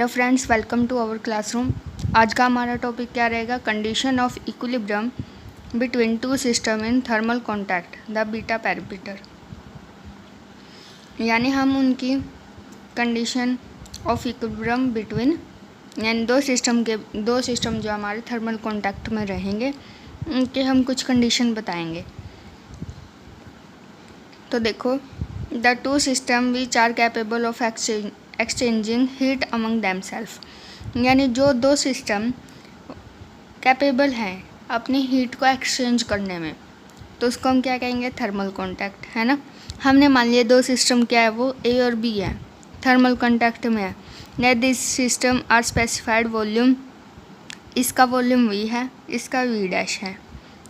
Hello friends, welcome to our classroom. आज का हमारा टॉपिक क्या रहेगा? Condition of equilibrium between two system in thermal contact, the beta parameter. यानी हम उनकी कंडीशन ऑफ इक्विलिब्रियम बिटवीन यानी दो सिस्टम जो हमारे थर्मल कॉन्टैक्ट में रहेंगे उनके हम कुछ कंडीशन बताएंगे। तो देखो, the two system which are capable of exchanging heat among themself, यानी जो दो सिस्टम कैपेबल हैं अपनी हीट को एक्सचेंज करने में, तो उसको हम क्या कहेंगे? थर्मल कॉन्टैक्ट, है ना। हमने मान लिया दो सिस्टम क्या है, वो ए और बी है, थर्मल कॉन्टैक्ट में है। Net this system are specified volume, इसका वॉल्यूम वी है, इसका वी डैश है,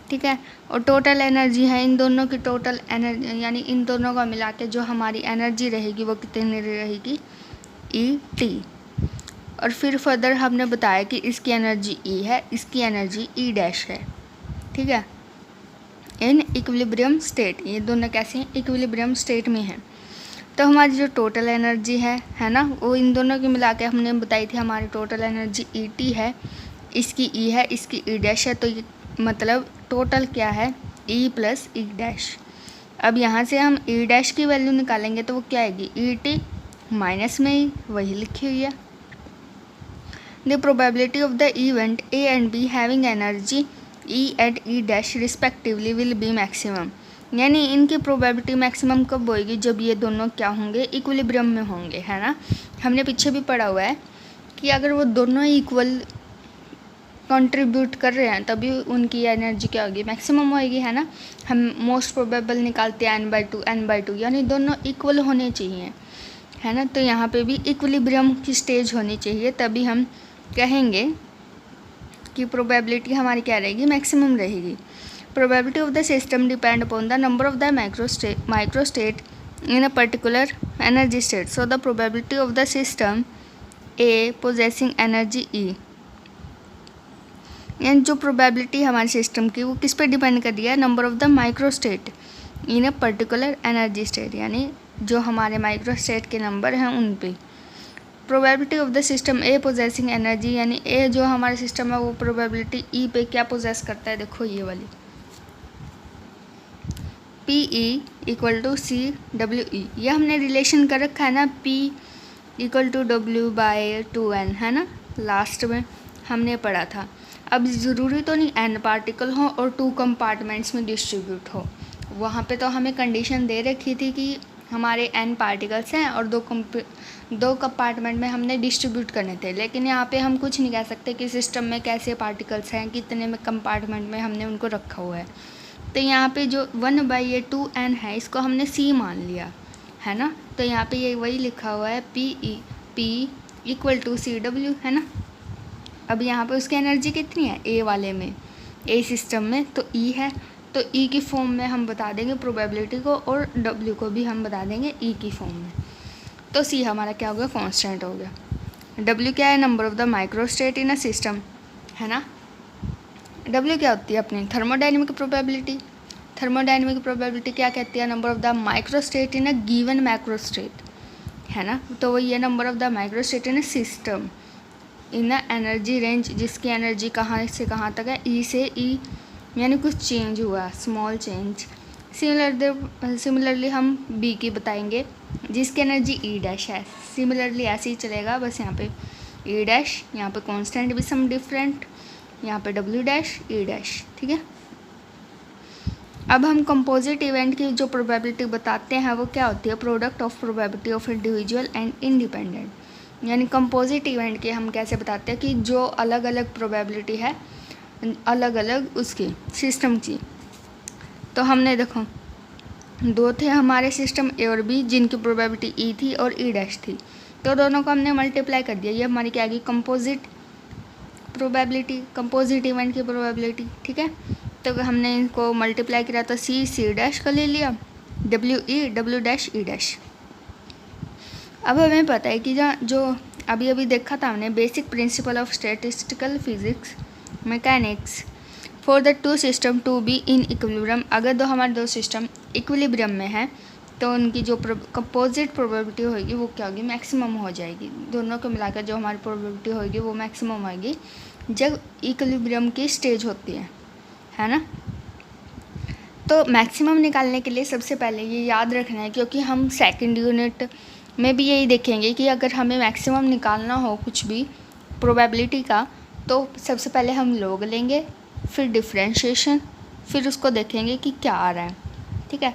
ठीक है। और टोटल एनर्जी है, इन दोनों की टोटल एनर्जी यानी इन दोनों का मिला के जो हमारी एनर्जी रहेगी वो कितनी रहेगी? E T. और फिर फर्दर हमने बताया कि इसकी एनर्जी ई है, इसकी एनर्जी ई डैश है, ठीक है। इन इक्विलिब्रियम स्टेट, ये दोनों कैसे हैं? इक्विलिब्रियम स्टेट में हैं। तो हमारी जो टोटल एनर्जी है ना, वो इन दोनों की मिला के हमने बताई थी, हमारी टोटल एनर्जी ई टी है, इसकी ई है, इसकी ई डैश है। तो ये मतलब टोटल क्या है? ई प्लस ई डैश। अब यहाँ से हम ई डैश की वैल्यू निकालेंगे तो वो क्या आएगी? ई टी माइनस में ही वही लिखी हुई है। The probability of the event A and B having energy E at E dash respectively will be maximum, यानी इनकी प्रोबेबिलिटी मैक्सिमम कब होएगी? जब ये दोनों क्या होंगे? इक्विलिब्रियम में होंगे, है ना। हमने पीछे भी पढ़ा हुआ है कि अगर वो दोनों इक्वल कंट्रीब्यूट कर रहे हैं तभी उनकी एनर्जी क्या होगी? मैक्सिमम होएगी, है ना। हम मोस्ट प्रोबेबल निकालते हैं n/2 यानी दोनों इक्वल होने चाहिए, है ना। तो यहाँ पे भी इक्विलिब्रियम की स्टेज होनी चाहिए, तभी हम कहेंगे कि प्रोबेबिलिटी हमारी क्या रहेगी? मैक्सिमम रहेगी। Probability of the system depend upon the number of the microstate in a particular energy state. So the probability of the system A possessing energy E, यानी जो प्रोबेबिलिटी हमारे सिस्टम की वो किस पे डिपेंड कर रही है? Number of the microstate in a particular energy state, यानी जो हमारे माइक्रोस्टेट के नंबर हैं उन पे। Probability of the system A possessing energy, यानी ए जो हमारा सिस्टम है वो प्रोबेबिलिटी ई पे क्या पोजेस करता है? देखो ये वाली P E equal to C W E, ये हमने रिलेशन कर रखा है ना, पी इक्वल टू W/2n, है ना। लास्ट में हमने पढ़ा था। अब ज़रूरी तो नहीं n पार्टिकल हो और 2 कंपार्टमेंट्स में डिस्ट्रीब्यूट हो, वहाँ पे तो हमें कंडीशन दे रखी थी कि हमारे n पार्टिकल्स हैं और दो कंपार्टमेंट में हमने डिस्ट्रीब्यूट करने थे। लेकिन यहाँ पे हम कुछ नहीं कह सकते कि सिस्टम में कैसे पार्टिकल्स हैं, कितने में कंपार्टमेंट में हमने उनको रखा हुआ है। तो यहाँ पे जो 1/2n है इसको हमने c मान लिया, है ना। तो यहाँ पे ये वही लिखा हुआ है P इक्वल टू CW, है ना। अब यहाँ पे उसकी एनर्जी कितनी है? ए वाले में, ए सिस्टम में तो ई है, तो ई की फॉर्म में हम बता देंगे प्रोबेबिलिटी को, और डब्ल्यू को भी हम बता देंगे ई की फॉर्म में। तो सी हमारा क्या हो गया? कांस्टेंट हो गया। डब्ल्यू क्या है? Number of the microstate in a system, है ना। डब्ल्यू क्या होती है? अपनी थर्मोडाइनमिक प्रोबेबिलिटी। थर्मोडाइनमिक प्रोबेबिलिटी क्या कहती है? Number of the microstate in a given macrostate, है ना। तो वही है number of the microstate in a system in a energy range, जिसकी एनर्जी कहाँ से कहाँ तक है? ई से ई, यानी कुछ चेंज हुआ, स्मॉल चेंज। सिमिलरली हम बी की बताएंगे जिसकी एनर्जी ई डैश है। सिमिलरली ऐसे ही चलेगा, बस यहाँ पे ई डैश, यहाँ पे कांस्टेंट भी सम डिफरेंट, यहाँ पे डब्ल्यू डैश ई डैश, ठीक है। अब हम कंपोजिट इवेंट की जो प्रोबेबिलिटी बताते हैं वो क्या होती है? Product of probability of individual and independent, यानी कंपोजिट इवेंट के हम कैसे बताते हैं कि जो अलग अलग प्रोबेबिलिटी है अलग अलग उसकी सिस्टम की। तो हमने देखो दो थे हमारे सिस्टम ए और बी जिनकी प्रोबेबिलिटी ई थी और ई डैश थी, तो दोनों को हमने मल्टीप्लाई कर दिया। ये हमारी क्या आ गई? कंपोजिट प्रोबेबिलिटी, कंपोजिट इवेंट की प्रोबेबिलिटी, ठीक है। तो हमने इनको मल्टीप्लाई किया तो सी डैश का ले लिया, डब्ल्यू डैश ई डैश। अब हमें पता है कि जो अभी देखा था हमने, basic principle of statistical physics mechanics for the two system to be in equilibrium, अगर हमारे दो सिस्टम इक्विलिब्रियम में हैं तो उनकी जो कंपोजिट प्रोबेबिलिटी होगी वो क्या होगी, मैक्सिमम हो जाएगी। दोनों को मिलाकर जो हमारी प्रोबेबिलिटी होगी वो मैक्सिमम होगी जब इक्विलिब्रियम की स्टेज होती है ना। तो मैक्सिमम निकालने के लिए सबसे पहले ये याद रखना है, क्योंकि हम सेकंड यूनिट में भी यही देखेंगे कि अगर हमें मैक्सिमम निकालना हो कुछ भी प्रोबेबिलिटी का, तो सबसे पहले हम लॉग लेंगे, फिर डिफरेंशिएशन, फिर उसको देखेंगे कि क्या आ रहा है। ठीक है,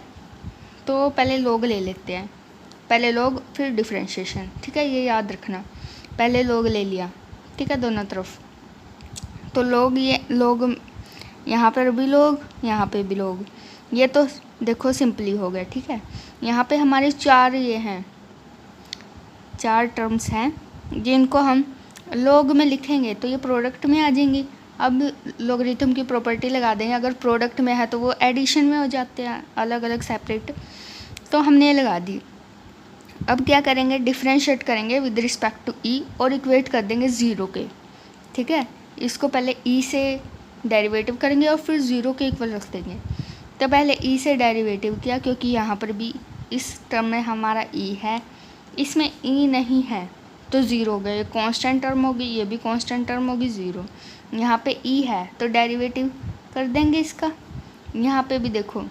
तो पहले लॉग ले लेते हैं, पहले लॉग फिर डिफरेंशिएशन। ठीक है, ये याद रखना, पहले लॉग ले लिया। ठीक है, दोनों तरफ। तो लॉग, ये लॉग यहाँ पर भी लॉग, यहाँ पे भी लॉग, ये तो देखो सिंपली हो गया। ठीक है, यहाँ पे हमारे चार ये हैं, चार टर्म्स हैं जिनको हम लॉग में लिखेंगे तो ये प्रोडक्ट में आ जाएंगी। अब लॉगरिथम की प्रॉपर्टी लगा देंगे, अगर प्रोडक्ट में है तो वो एडिशन में हो जाते हैं अलग अलग सेपरेट, तो हमने ये लगा दी। अब क्या करेंगे, डिफ्रेंशिएट करेंगे विद रिस्पेक्ट टू ई और इक्वेट कर देंगे ज़ीरो के। ठीक है, इसको पहले ई से डेरिवेटिव करेंगे और फिर ज़ीरो के इक्वल रख देंगे। तो पहले ई से डेरिवेटिव किया, क्योंकि यहाँ पर भी इस टर्म में हमारा ई है, इसमें ई नहीं है तो ज़ीरो हो गए, कांस्टेंट टर्म होगी, ये भी कांस्टेंट टर्म होगी, ज़ीरो। यहाँ पे ई है तो डेरिवेटिव कर देंगे इसका। यहाँ पे भी देखो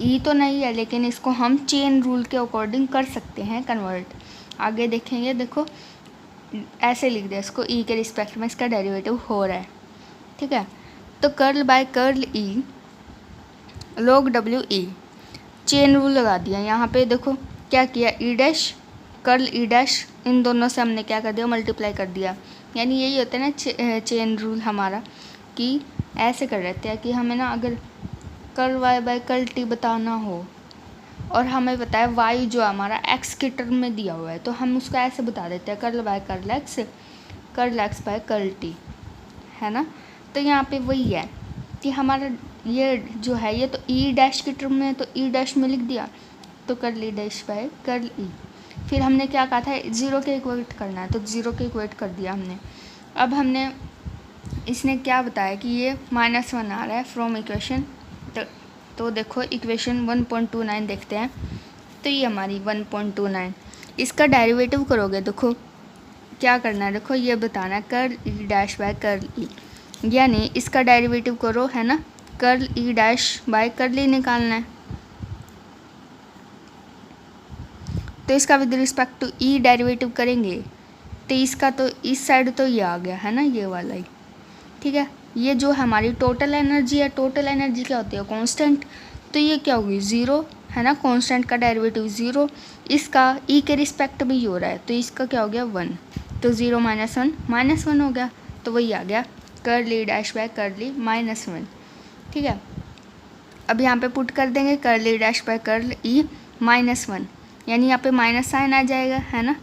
ई तो नहीं है, लेकिन इसको हम चेन रूल के अकॉर्डिंग कर सकते हैं कन्वर्ट। आगे देखेंगे, देखो ऐसे लिख दिया इसको, ई के रिस्पेक्ट में इसका डेरिवेटिव हो रहा है। ठीक है, तो curl by curl e log डब्ल्यू ई, चेन रूल लगा दिया। यहाँ पे देखो क्या किया, e dash curl e dash, इन दोनों से हमने क्या कर दिया, मल्टीप्लाई कर दिया। यानी यही होता है ना चेन रूल हमारा, कि ऐसे कर रहते हैं कि हमें ना अगर curl Y by curl T बताना हो और हमें पता है वाई जो हमारा एक्स के टर्म में दिया हुआ है, तो हम उसको ऐसे बता देते हैं, curl by curl X by curl T, है ना। तो यहाँ पे वही है कि हमारा ये जो है ये तो ई डैश की टर्म में है, तो ई डैश में लिख दिया, तो curl e dash by curl e. फिर हमने क्या कहा था, ज़ीरो के इक्वेट करना है, तो ज़ीरो के इक्वेट कर दिया हमने। अब हमने इसने क्या बताया कि ये -1 आ रहा है फ्रॉम इक्वेशन, तो देखो इक्वेशन 1.29 देखते हैं, तो ये हमारी 1.29, इसका डेरिवेटिव करोगे, देखो क्या करना है, देखो ये बताना है curl e dash by curl e, यानी इसका डेरिवेटिव करो, है ना, curl e dash by curl e निकालना है। तो इसका with respect to e derivative करेंगे, तो इसका तो इस साइड तो ये आ गया, है ना, ये वाला ही। ठीक है, ये जो हमारी टोटल एनर्जी है, टोटल एनर्जी क्या होती है, कांस्टेंट, तो ये क्या होगी, ज़ीरो, है ना, कांस्टेंट का डेरिवेटिव ज़ीरो, इसका ई के रिस्पेक्ट में ही हो रहा है, तो इसका क्या हो गया 1, तो 0 -1 -1 हो गया, तो वही आ गया curl e dash by curl e -1। ठीक है, अब यहाँ पे पुट कर देंगे curl e dash by curl e -1, यानी यहाँ पे माइनस साइन आ जाएगा, है ना,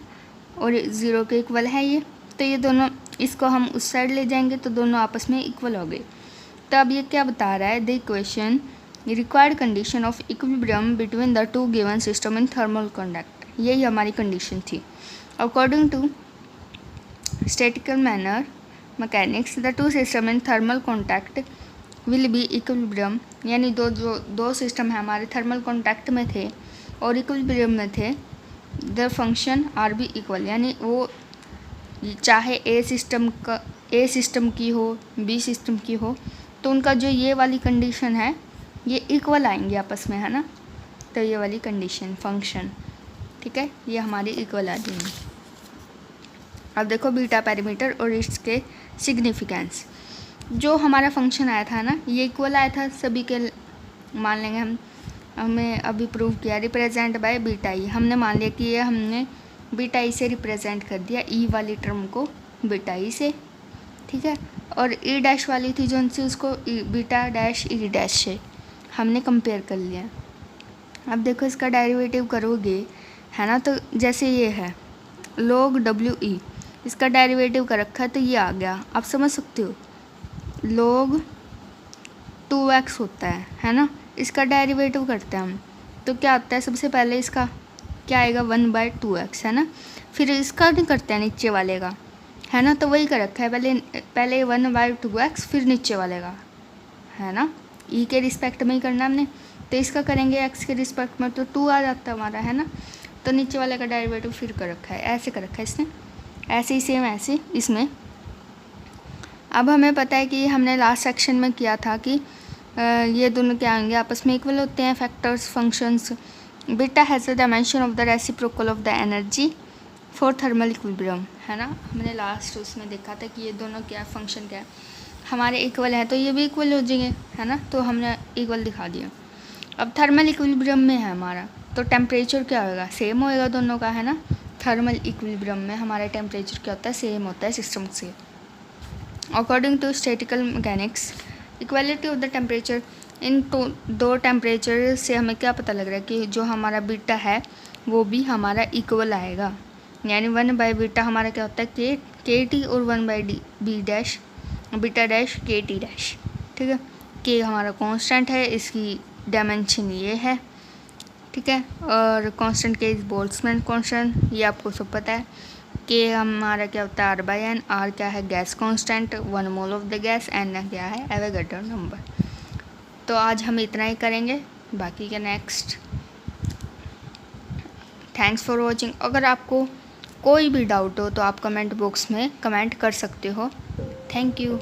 और 0 के इक्वल है ये, तो ये दोनों, इसको हम उस साइड ले जाएंगे तो दोनों आपस में इक्वल हो गए। तो अब ये क्या बता रहा है, the equation required condition of equilibrium between the two given system in thermal conduct, यही हमारी कंडीशन थी। According to statical manner mechanics the two system in thermal contact will be equilibrium, यानी दो सिस्टम है हमारे थर्मल कॉन्टैक्ट में थे और इक्विलिब्रियम में थे, the function are be equal, यानी वो चाहे ए सिस्टम की हो, बी सिस्टम की हो, तो उनका जो ये वाली कंडीशन है ये इक्वल आएंगे आपस में, है ना, तो ये वाली कंडीशन फंक्शन, ठीक है, ये हमारी इक्वल आ जाएंगी। अब देखो बीटा पैरामीटर और इसके सिग्निफिकेंस, जो हमारा फंक्शन आया था ना, ये इक्वल आया था सभी के, मान लेंगे हमें अभी प्रूव किया रिप्रेजेंट बाय बीटा ई, हमने मान लिया कि ये हमने बीटा ई से रिप्रेजेंट कर दिया, ई वाली टर्म को बीटा ई से, ठीक है, और ई डैश वाली थी जो उनसे, उसको बीटा डैश ई डैश से हमने कंपेयर कर लिया। अब देखो इसका डेरिवेटिव करोगे, है ना, तो जैसे ये है log डब्ल्यू ई, इसका डेरिवेटिव कर रखा है तो ये आ गया, आप समझ सकते हो, log 2x होता है ना, इसका डेरिवेटिव करते हैं हम, तो क्या होता है, सबसे पहले इसका क्या आएगा 1/2x, है ना, फिर इसका नहीं करते हैं नीचे वाले का, है ना, तो वही कर रखा है, पहले 1/2x फिर नीचे वाले का, है ना, ई के रिस्पेक्ट में ही करना हमने, तो इसका करेंगे x के रिस्पेक्ट में तो 2 आ जाता है हमारा, है ना। तो नीचे वाले का डेरिवेटिव फिर कर रखा है, ऐसे कर रखा है इसने, ऐसे ही सेम ऐसे इसमें। अब हमें पता है कि हमने लास्ट सेक्शन में किया था कि ये दोनों क्या होंगे, आपस में इक्वल होते हैं factors functions. Beta has the dimension of the reciprocal of the energy for thermal equilibrium, है ना। हमने लास्ट उसमें देखा था कि ये दोनों क्या फंक्शन क्या है, हमारे इक्वल है तो ये भी इक्वल हो जाएंगे, है ना। तो हमने इक्वल दिखा दिया। अब थर्मल इक्विलिब्रियम में है हमारा, तो टेम्परेचर क्या होगा, सेम होएगा दोनों का, है ना। थर्मल इक्विलिब्रियम में हमारा टेम्परेचर क्या होता है, सेम होता है सिस्टम से। According to statical mechanics equality of the temperature in दो टेम्परेचर से हमें क्या पता लग रहा है कि जो हमारा बीटा है वो भी हमारा इक्वल आएगा, यानी 1/बीटा हमारा क्या होता है के टी, और 1/बी डैश बीटा डैश के टी डैश, ठीक है। के हमारा कांस्टेंट है, इसकी डायमेंशन ये है, ठीक है। और कांस्टेंट के इज बोल्ट्जमैन कांस्टेंट, ये आपको सब पता है। के हमारा क्या होता है R/n, R क्या है gas constant, 1 mole of the gas, N क्या है एवोगैड्रो नंबर। तो आज हम इतना ही करेंगे, बाकी का नेक्स्ट। Thanks for watching. अगर आपको कोई भी डाउट हो तो आप कमेंट बॉक्स में कमेंट कर सकते हो। Thank you.